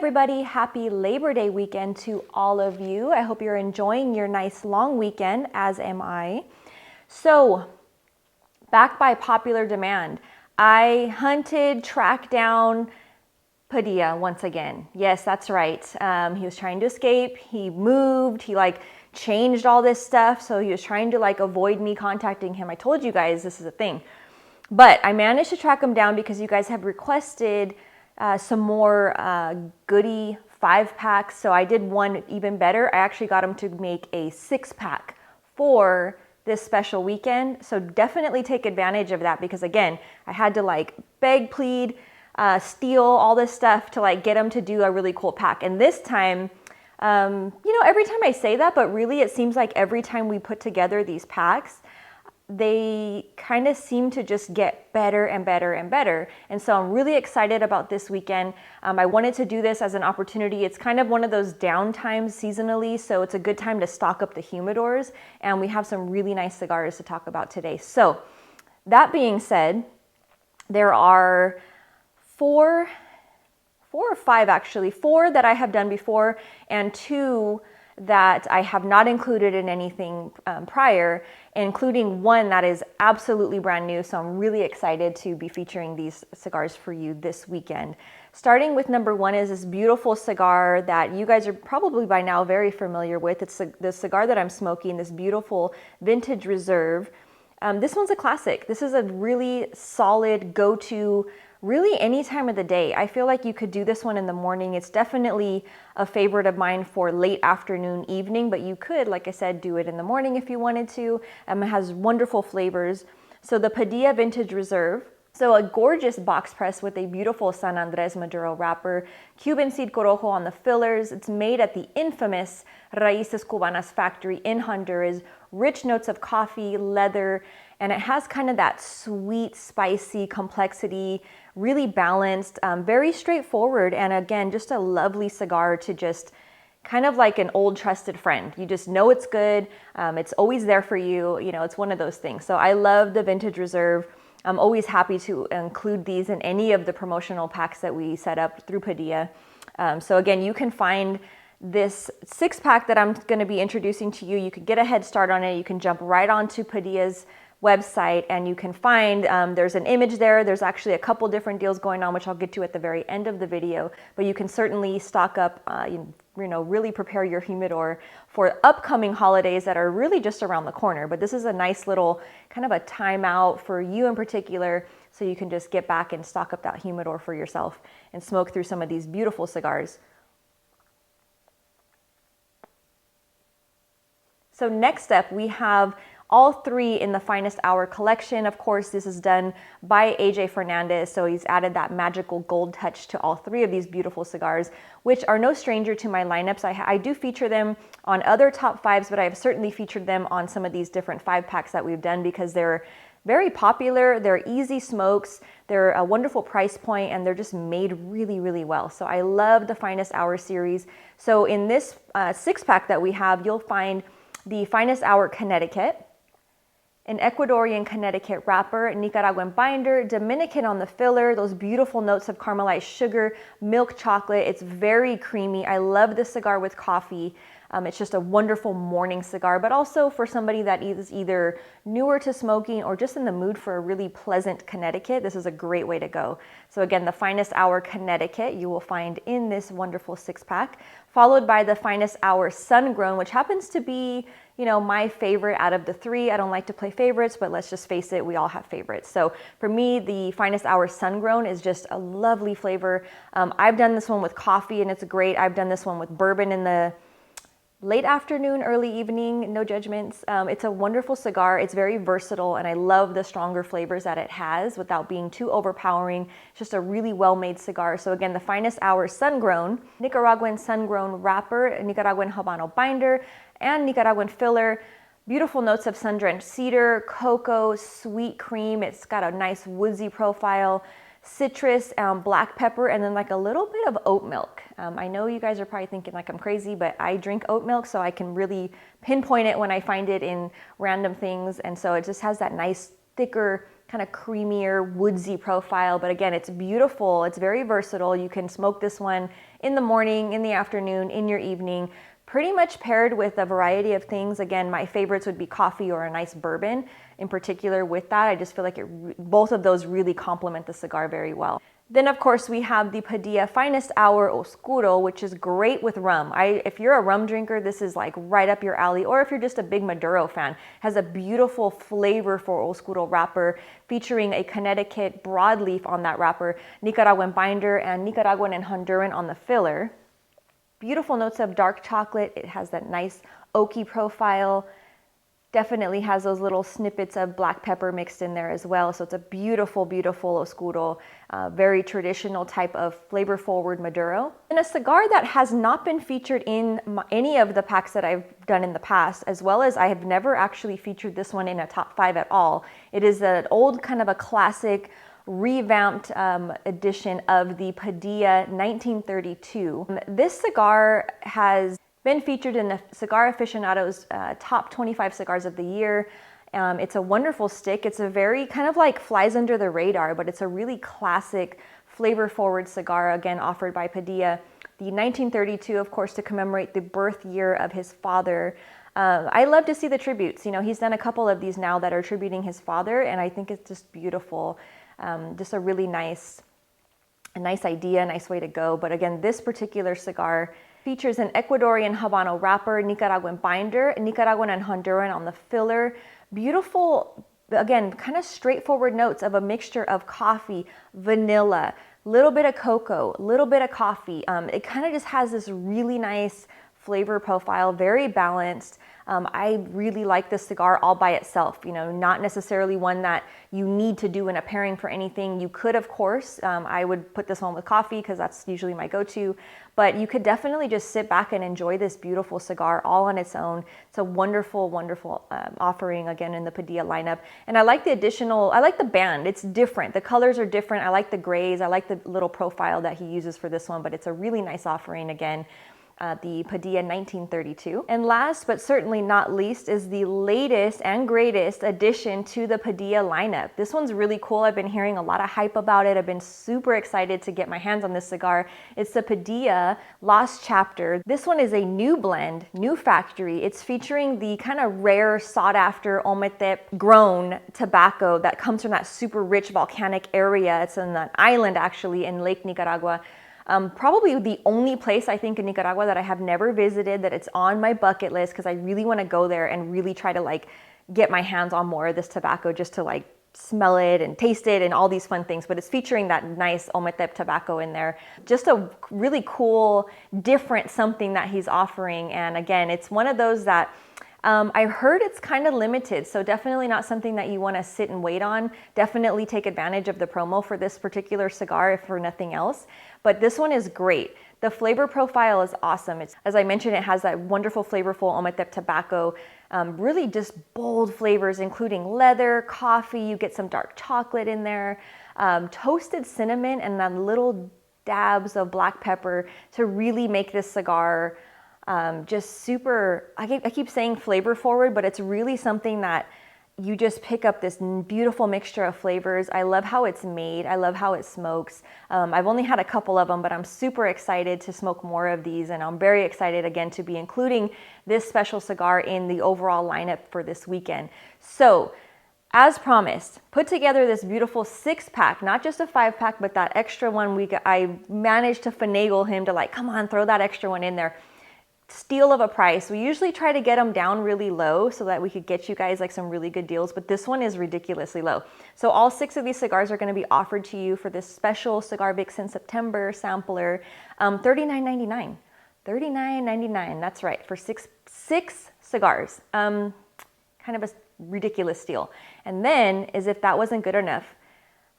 everybody, happy Labor Day weekend to all of you. I hope you're enjoying your nice long weekend, as am I. So, back by popular demand, I hunted, tracked down Padilla once again. Yes, that's right. He was trying to escape. He moved. He changed all this stuff. So he was trying to avoid me contacting him. I told you guys this is a thing. But I managed to track him down because you guys have requested some more goodie 5-packs. So I did one even better. I actually got him to make a 6-pack for this special weekend. So definitely take advantage of that because again, I had to beg, plead, steal all this stuff to get him to do a really cool pack. And this time, every time I say that, but really it seems like every time we put together these packs, they kind of seem to just get better and better and better. And so I'm really excited about this weekend. I wanted to do this as an opportunity. It's kind of one of those downtimes seasonally, so it's a good time to stock up the humidors. And we have some really nice cigars to talk about today. So that being said, there are four or five actually, 4 that I have done before and 2 that I have not included in anything prior, including one that is absolutely brand new. So I'm really excited to be featuring these cigars for you this weekend. Starting with number 1 is this beautiful cigar that you guys are probably by now very familiar with. It's the cigar that I'm smoking, this beautiful Vintage Reserve. This one's a classic. This is a really solid go-to really any time of the day. I feel like you could do this one in the morning. It's definitely a favorite of mine for late afternoon, evening, but you could, like I said, do it in the morning if you wanted to. It has wonderful flavors. So the Padilla Vintage Reserve. So a gorgeous box press with a beautiful San Andres Maduro wrapper, Cuban seed corojo on the fillers. It's made at the infamous Raíces Cubanas factory in Honduras. Rich notes of coffee, leather, and it has kind of that sweet, spicy complexity, really balanced, very straightforward, and again, just a lovely cigar to just kind of like an old trusted friend. You just know it's good. It's always there for you. You know, it's one of those things. So I love the Vintage Reserve. I'm always happy to include these in any of the promotional packs that we set up through Padilla. So again, you can find this 6-pack that I'm going to be introducing to you. You could get a head start on it. You can jump right onto Padilla's website and you can find, there's an image there. There's actually a couple different deals going on, which I'll get to at the very end of the video, but you can certainly stock up, really prepare your humidor for upcoming holidays that are really just around the corner. But this is a nice little kind of a timeout for you in particular, so you can just get back and stock up that humidor for yourself and smoke through some of these beautiful cigars. So next up, we have all 3 in the Finest Hour collection. Of course, this is done by AJ Fernandez, so he's added that magical gold touch to all 3 of these beautiful cigars, which are no stranger to my lineups. I do feature them on other top 5s, but I've certainly featured them on some of these different 5-packs that we've done because they're very popular, they're easy smokes, they're a wonderful price point, and they're just made really, really well. So I love the Finest Hour series. So in this 6-pack that we have, you'll find the Finest Hour Connecticut, an Ecuadorian Connecticut wrapper, Nicaraguan binder, Dominican on the filler, those beautiful notes of caramelized sugar, milk chocolate. It's very creamy. I love this cigar with coffee. It's just a wonderful morning cigar, but also for somebody that is either newer to smoking or just in the mood for a really pleasant Connecticut, this is a great way to go. So again, the Finest Hour Connecticut you will find in this wonderful 6-pack, followed by the Finest Hour Sun-Grown, which happens to be, my favorite out of the 3. I don't like to play favorites, but let's just face it, we all have favorites. So for me, the Finest Hour Sun-Grown is just a lovely flavor. I've done this one with coffee and it's great. I've done this one with bourbon in the late afternoon, early evening, no judgments. It's a wonderful cigar. It's very versatile, and I love the stronger flavors that it has without being too overpowering. It's just a really well-made cigar. So again, the Finest Hour Sun-Grown, Nicaraguan Sun-Grown wrapper, Nicaraguan Habano binder, and Nicaraguan filler. Beautiful notes of sun-drenched cedar, cocoa, sweet cream. It's got a nice woodsy profile, citrus, black pepper, and then a little bit of oat milk. I know you guys are probably thinking I'm crazy, but I drink oat milk, so I can really pinpoint it when I find it in random things. And so it just has that nice, thicker, kind of creamier, woodsy profile. But again, it's beautiful. It's very versatile. You can smoke this one in the morning, in the afternoon, in your evening, pretty much paired with a variety of things. Again, my favorites would be coffee or a nice bourbon in particular with that. I just feel like both of those really complement the cigar very well. Then of course we have the Padilla Finest Hour Oscuro, which is great with rum. If you're a rum drinker, this is like right up your alley, or if you're just a big Maduro fan, has a beautiful flavorful Oscuro wrapper featuring a Connecticut broadleaf on that wrapper, Nicaraguan binder, and Nicaraguan and Honduran on the filler. Beautiful notes of dark chocolate. It has that nice oaky profile. Definitely has those little snippets of black pepper mixed in there as well. So it's a beautiful, beautiful Oscuro, very traditional type of flavor forward Maduro. And a cigar that has not been featured in any of the packs that I've done in the past, as well as I have never actually featured this one in a top 5 at all. It is an old kind of a classic revamped edition of the Padilla 1932. This cigar has been featured in the Cigar Aficionado's top 25 cigars of the year. It's a wonderful stick. It's a very kind of like flies under the radar, but it's a really classic flavor forward cigar, again offered by Padilla. The 1932, of course, to commemorate the birth year of his father. I love to see the tributes. You know, he's done a couple of these now that are tributing his father, and I think it's just beautiful. Just a really nice idea, nice way to go. But again, this particular cigar features an Ecuadorian Habano wrapper, Nicaraguan binder, Nicaraguan and Honduran on the filler. Beautiful, again, kind of straightforward notes of a mixture of coffee, vanilla, little bit of cocoa, little bit of coffee. It kind of just has this really nice flavor profile, very balanced. I really like this cigar all by itself, you know, not necessarily one that you need to do in a pairing for anything. You could, of course, I would put this one with coffee because that's usually my go-to, but you could definitely just sit back and enjoy this beautiful cigar all on its own. It's a wonderful, wonderful offering again in the Padilla lineup. And I like I like the band. It's different. The colors are different. I like the grays. I like the little profile that he uses for this one, but it's a really nice offering again. The Padilla 1932. And last but certainly not least is the latest and greatest addition to the Padilla lineup. This one's really cool. I've been hearing a lot of hype about it. I've been super excited to get my hands on this cigar. It's the Padilla Lost Chapter. This one is a new blend, new factory. It's featuring the kind of rare, sought after Ometep grown tobacco that comes from that super rich volcanic area. It's in an island actually in Lake Nicaragua. Probably the only place I think in Nicaragua that I have never visited, that it's on my bucket list because I really want to go there and really try to like get my hands on more of this tobacco just to like smell it and taste it and all these fun things. But it's featuring that nice Ometep tobacco in there. Just a really cool, different something that he's offering. And again, it's one of those that I've heard it's kind of limited, so definitely not something that you want to sit and wait on. Definitely take advantage of the promo for this particular cigar if for nothing else. But this one is great. The flavor profile is awesome. As I mentioned, it has that wonderful flavorful Ometep tobacco, really just bold flavors, including leather, coffee. You get some dark chocolate in there, toasted cinnamon, and then little dabs of black pepper to really make this cigar just super, I keep saying flavor forward, but it's really something that you just pick up this beautiful mixture of flavors. I love how it's made. I love how it smokes. I've only had a couple of them, but I'm super excited to smoke more of these. And I'm very excited again to be including this special cigar in the overall lineup for this weekend. So as promised, put together this beautiful 6-pack, not just a 5-pack, but that extra one. I managed to finagle him to like, come on, throw that extra one in there. Steal of a price. We usually try to get them down really low so that we could get you guys like some really good deals, but this one is ridiculously low. So all 6 of these cigars are going to be offered to you for this special Cigar Vixen September sampler, $39.99. $39.99, that's right, for six cigars. Kind of a ridiculous deal. And then, as if that wasn't good enough,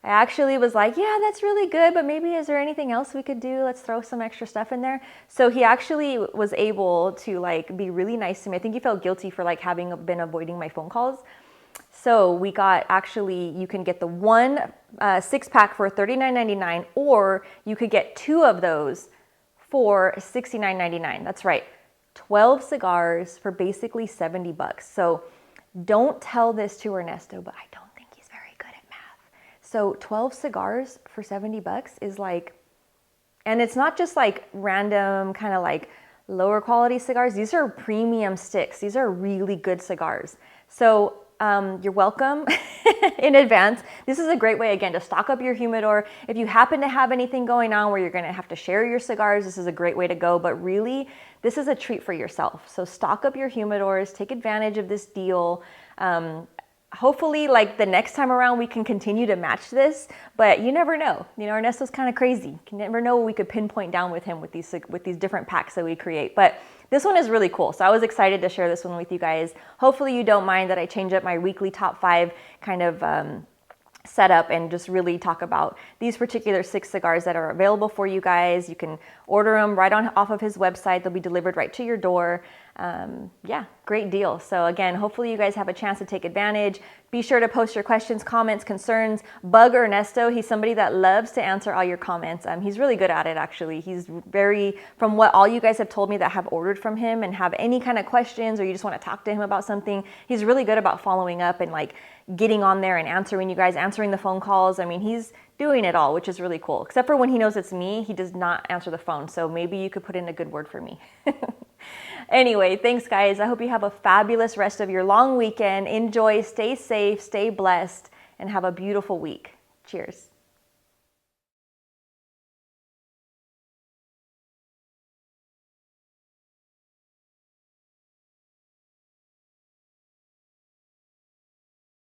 I actually was like, yeah, that's really good, but maybe is there anything else we could do? Let's throw some extra stuff in there. So he actually was able to like be really nice to me. I think he felt guilty for like having been avoiding my phone calls. So we got, actually, you can get the one 6-pack for $39.99, or you could get 2 of those for $69.99. That's right, 12 cigars for basically $70. So don't tell this to Ernesto, but I don't think he's very good at math. So 12 cigars for $70 is like And it's not just like random kind of like lower quality cigars. These are premium sticks. These are really good cigars. So you're welcome in advance. This is a great way, again, to stock up your humidor. If you happen to have anything going on where you're going to have to share your cigars, this is a great way to go. But really, this is a treat for yourself. So stock up your humidors, take advantage of this deal. Hopefully, like the next time around, we can continue to match this, but you never know. You know, Ernesto's kind of crazy. You never know what we could pinpoint down with him with these different packs that we create. But this one is really cool. So I was excited to share this one with you guys. Hopefully you don't mind that I change up my weekly top 5 kind of setup and just really talk about these particular 6 cigars that are available for you guys. You can order them right on off of his website. They'll be delivered right to your door. Yeah, great deal. So again, hopefully you guys have a chance to take advantage. Be sure to post your questions, comments, concerns. Bug Ernesto. He's somebody that loves to answer all your comments. He's really good at it, actually. He's very, from what all you guys have told me that have ordered from him and have any kind of questions, or you just want to talk to him about something, he's really good about following up and like getting on there and answering you guys, answering the phone calls. I mean, he's doing it all, which is really cool. Except for when he knows it's me, he does not answer the phone. So maybe you could put in a good word for me. Anyway, thanks guys. I hope you have a fabulous rest of your long weekend. Enjoy, stay safe, stay blessed, and have a beautiful week. Cheers.